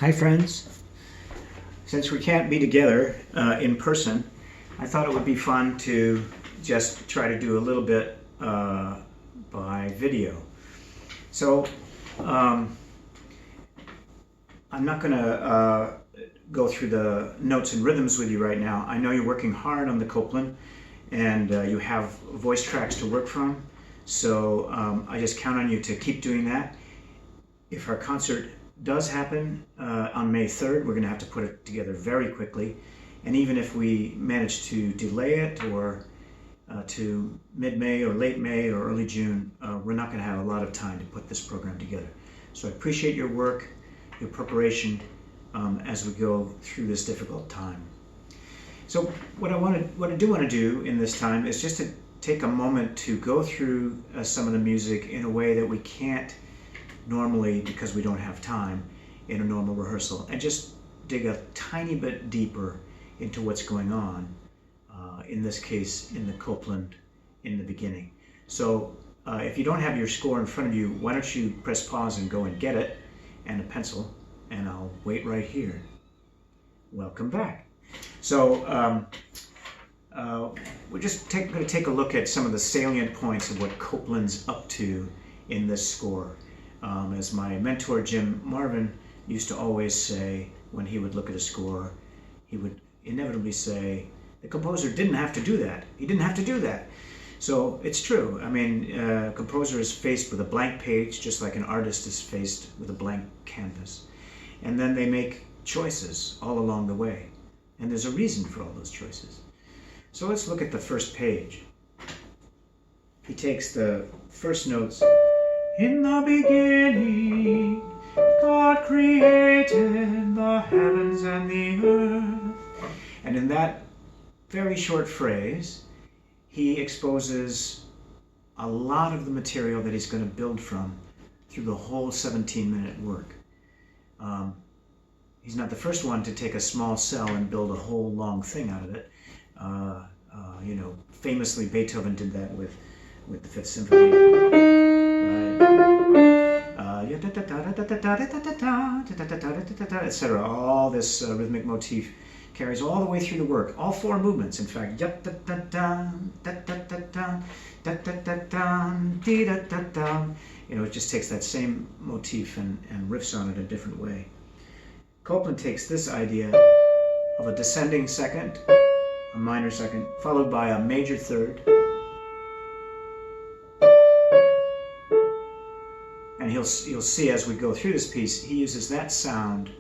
Hi friends. Since we can't be together in person, I thought it would be fun to just try to do a little bit by video. So I'm not going to go through the notes and rhythms with you right now. I know you're working hard on the Copland and you have voice tracks to work from, so I just count on you to keep doing that. If our concert does happen on May 3rd, we're going to have to put it together very quickly. And even if we manage to delay it or to mid-May or late May or early June, we're not going to have a lot of time to put this program together. So I appreciate your work, your preparation as we go through this difficult time. So what I do want to do in this time is just to take a moment to go through some of the music in a way that we can't normally, because we don't have time in a normal rehearsal, and just dig a tiny bit deeper into what's going on, in this case in the Copland in the beginning. So if you don't have your score in front of you, why don't you press pause and go and get it and a pencil, and I'll wait right here. Welcome back. So we're just going to take a look at some of the salient points of what Copland's up to in this score. As my mentor Jim Marvin used to always say when he would look at a score, he would inevitably say, the composer didn't have to do that. He didn't have to do that. So it's true. I mean, a composer is faced with a blank page, just like an artist is faced with a blank canvas. And then they make choices all along the way. And there's a reason for all those choices. So let's look at the first page. He takes the first notes. In the beginning, God created the heavens and the earth. And in that very short phrase, he exposes a lot of the material that he's going to build from through the whole 17-minute work. He's not the first one to take a small cell and build a whole long thing out of it. You know, famously Beethoven did that with the Fifth Symphony. Etc. All this rhythmic motif carries all the way through the work. All four movements, in fact. You know, it just takes that same motif and riffs on it a different way. Copland takes this idea of a descending second, a minor second, followed by a major third. And you'll see as we go through this piece, he uses that sound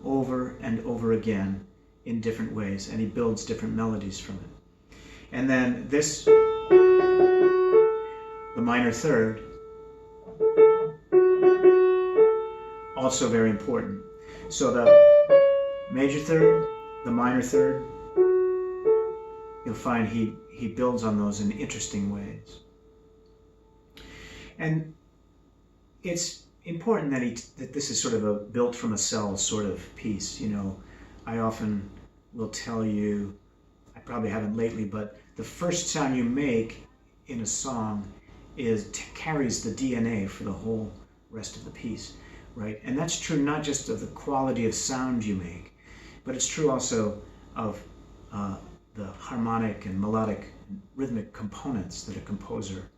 over and over again in different ways, and he builds different melodies from it. And then this, the minor third, also very important. So the major third, the minor third, you'll find he builds on those in interesting ways. And it's important that this is sort of a built from a cell sort of piece. You know, I often will tell you, I probably haven't lately, but the first sound you make in a song carries the DNA for the whole rest of the piece, right? And that's true not just of the quality of sound you make, but it's true also of the harmonic and melodic and rhythmic components that a composer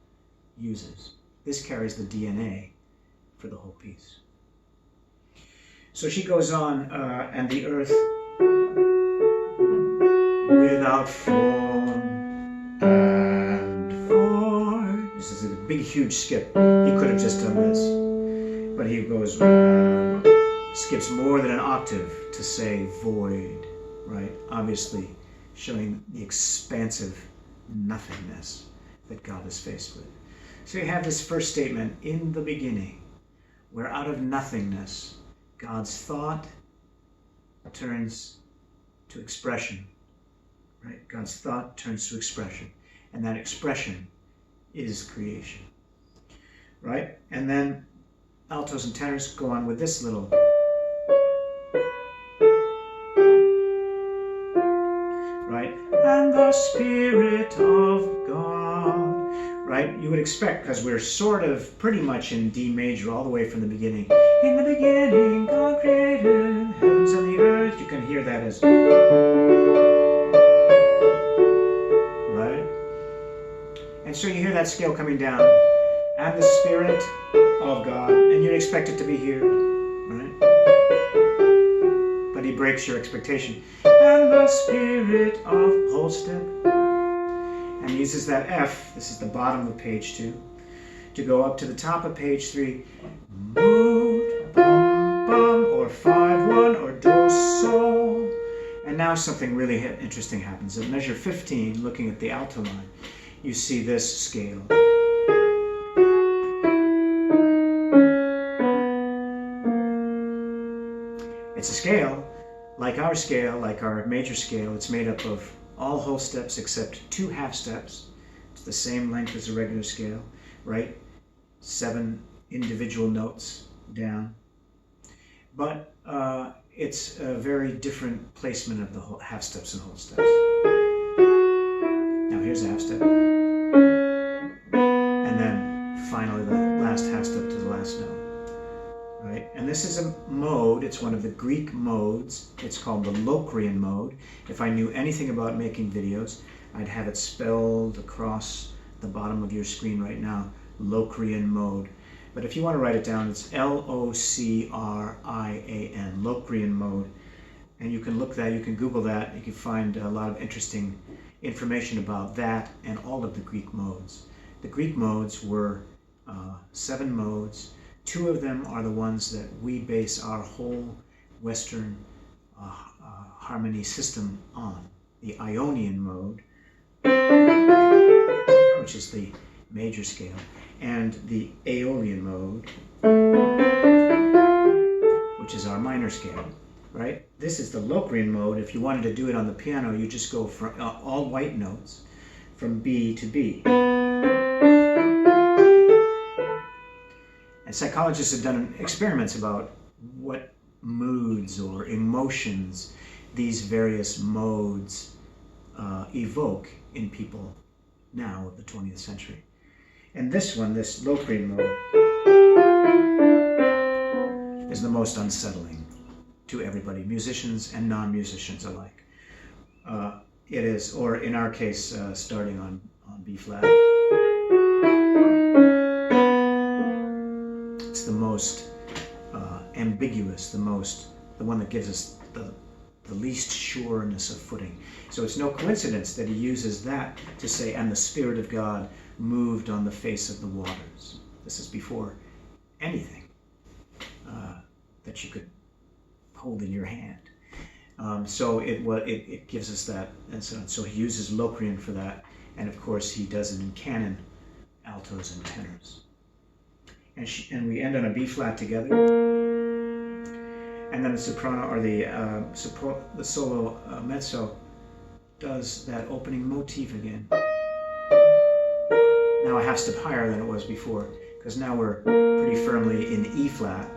uses. This carries the DNA for the whole piece. So she goes on, and the earth without form and void. This is a big, huge skip. He could have just done this, but he goes, skips more than an octave to say void, right? Obviously showing the expansive nothingness that God is faced with. So you have this first statement, in the beginning, where out of nothingness, God's thought turns to expression, right? God's thought turns to expression, and that expression is creation, right? And then altos and tenors go on with this little, right? And the Spirit of God, right? You would expect, because we're sort of pretty much in D major all the way from the beginning. In the beginning, God created that scale coming down. And the Spirit of God. And you'd expect it to be here, right? But he breaks your expectation. And the Spirit of whole step. And uses that F, this is the bottom of page 2, to go up to the top of page 3. Mood, bum, bum, or 5-1, or do, sol. And now something really interesting happens. At measure 15, looking at the alto line, you see this scale. It's a scale, like our major scale. It's made up of all whole steps except 2 half steps. It's the same length as a regular scale, right? 7 individual notes down. But it's a very different placement of the whole half steps and whole steps. Now here's a half step. And then finally the last half step to the last note. Right? And this is a mode. It's one of the Greek modes. It's called the Locrian mode. If I knew anything about making videos, I'd have it spelled across the bottom of your screen right now. Locrian mode. But if you want to write it down, it's L-O-C-R-I-A-N, Locrian mode. And you can look that, you can Google that, you can find a lot of interesting information about that and all of the Greek modes. The Greek modes were 7 modes. 2 of them are the ones that we base our whole Western harmony system on. The Ionian mode, which is the major scale, and the Aeolian mode, which is our minor scale, right? This is the Locrian mode. If you wanted to do it on the piano, you just go from all white notes from B to B. And psychologists have done experiments about what moods or emotions these various modes evoke in people now of the 20th century. And this one, this Locrian mode, is the most unsettling to everybody, musicians and non-musicians alike. It is, or in our case, starting on B flat. It's the most ambiguous, the one that gives us the least sureness of footing. So it's no coincidence that he uses that to say, and the Spirit of God moved on the face of the waters. This is before anything that you could hold in your hand. So it gives us that, and so he uses Locrian for that, and of course he does it in canon, altos and tenors. And we end on a B flat together, and then the soprano or the solo mezzo does that opening motif again. Now a half step higher than it was before, because now we're pretty firmly in E flat.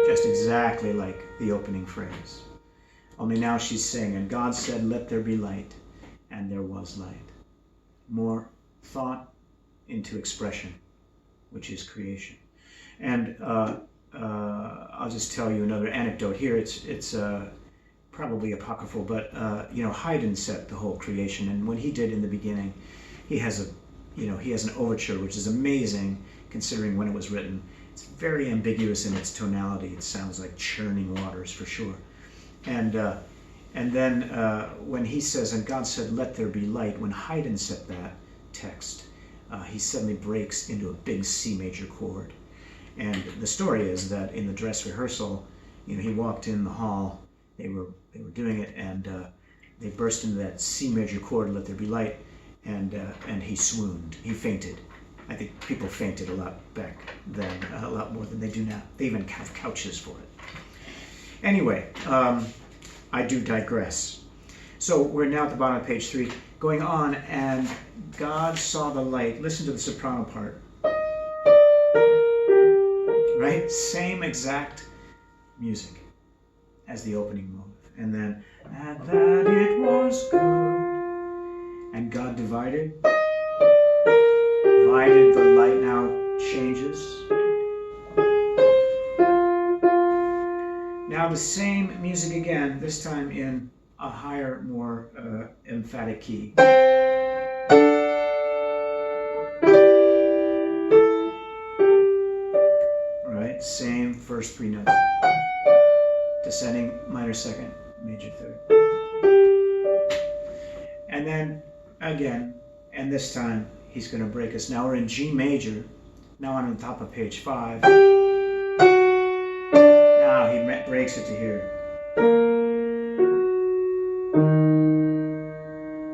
Just exactly like the opening phrase. Only now she's saying, and God said, let there be light, and there was light. More thought into expression, which is creation. And I'll just tell you another anecdote here. It's probably apocryphal, but Haydn set the whole creation, and what he did in the beginning, he has an overture which is amazing considering when it was written. It's very ambiguous in its tonality. It sounds like churning waters for sure. And then when he says, and God said, let there be light, when Haydn set that text, he suddenly breaks into a big C major chord. And the story is that in the dress rehearsal, he walked in the hall, they were doing it, and they burst into that C major chord, let there be light, and he swooned, he fainted. I think people fainted a lot back then, a lot more than they do now. They even have couches for it. Anyway, I do digress. So we're now at the bottom of page 3, going on, and God saw the light. Listen to the soprano part. Right? Same exact music as the opening motive. And then, and that it was good. And God divided. Divided, the light now changes. Now the same music again, this time in a higher, more emphatic key. Right, same first three notes. Descending, minor second, major third. And then again, and this time he's going to break us. Now we're in G major. Now I'm on top of page 5. Now he breaks it to here.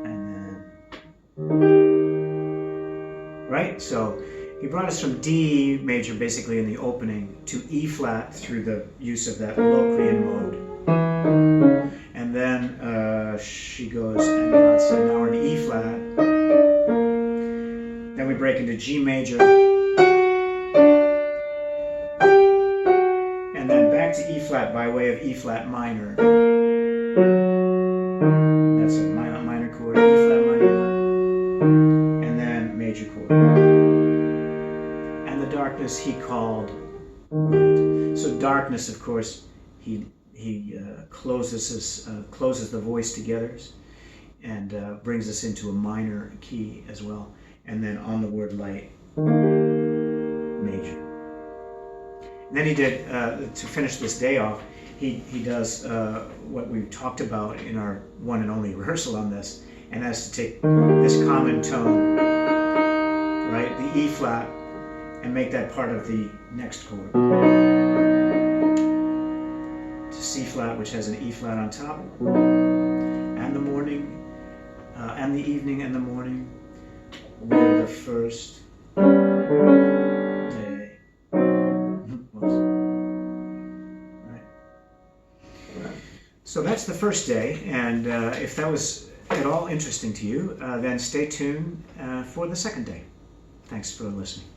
And then, right? So he brought us from D major, basically in the opening, to E flat through the use of that Locrian mode. And then she goes, and so now we're in E flat. Then we break into G major. And then back to E flat by way of E flat minor. That's a minor chord, E flat minor. And then major chord. And the darkness he called light. So darkness, of course, he closes the voice together and brings us into a minor key as well. And then on the word light, major. And then he did, to finish this day off, he does what we've talked about in our one and only rehearsal on this, and that's to take this common tone, right, the E flat, and make that part of the next chord. To C flat, which has an E flat on top, and the morning, and the evening and the morning were the first day. Whoops. Right. So that's the first day, and if that was at all interesting to you, then stay tuned for the second day. Thanks for listening.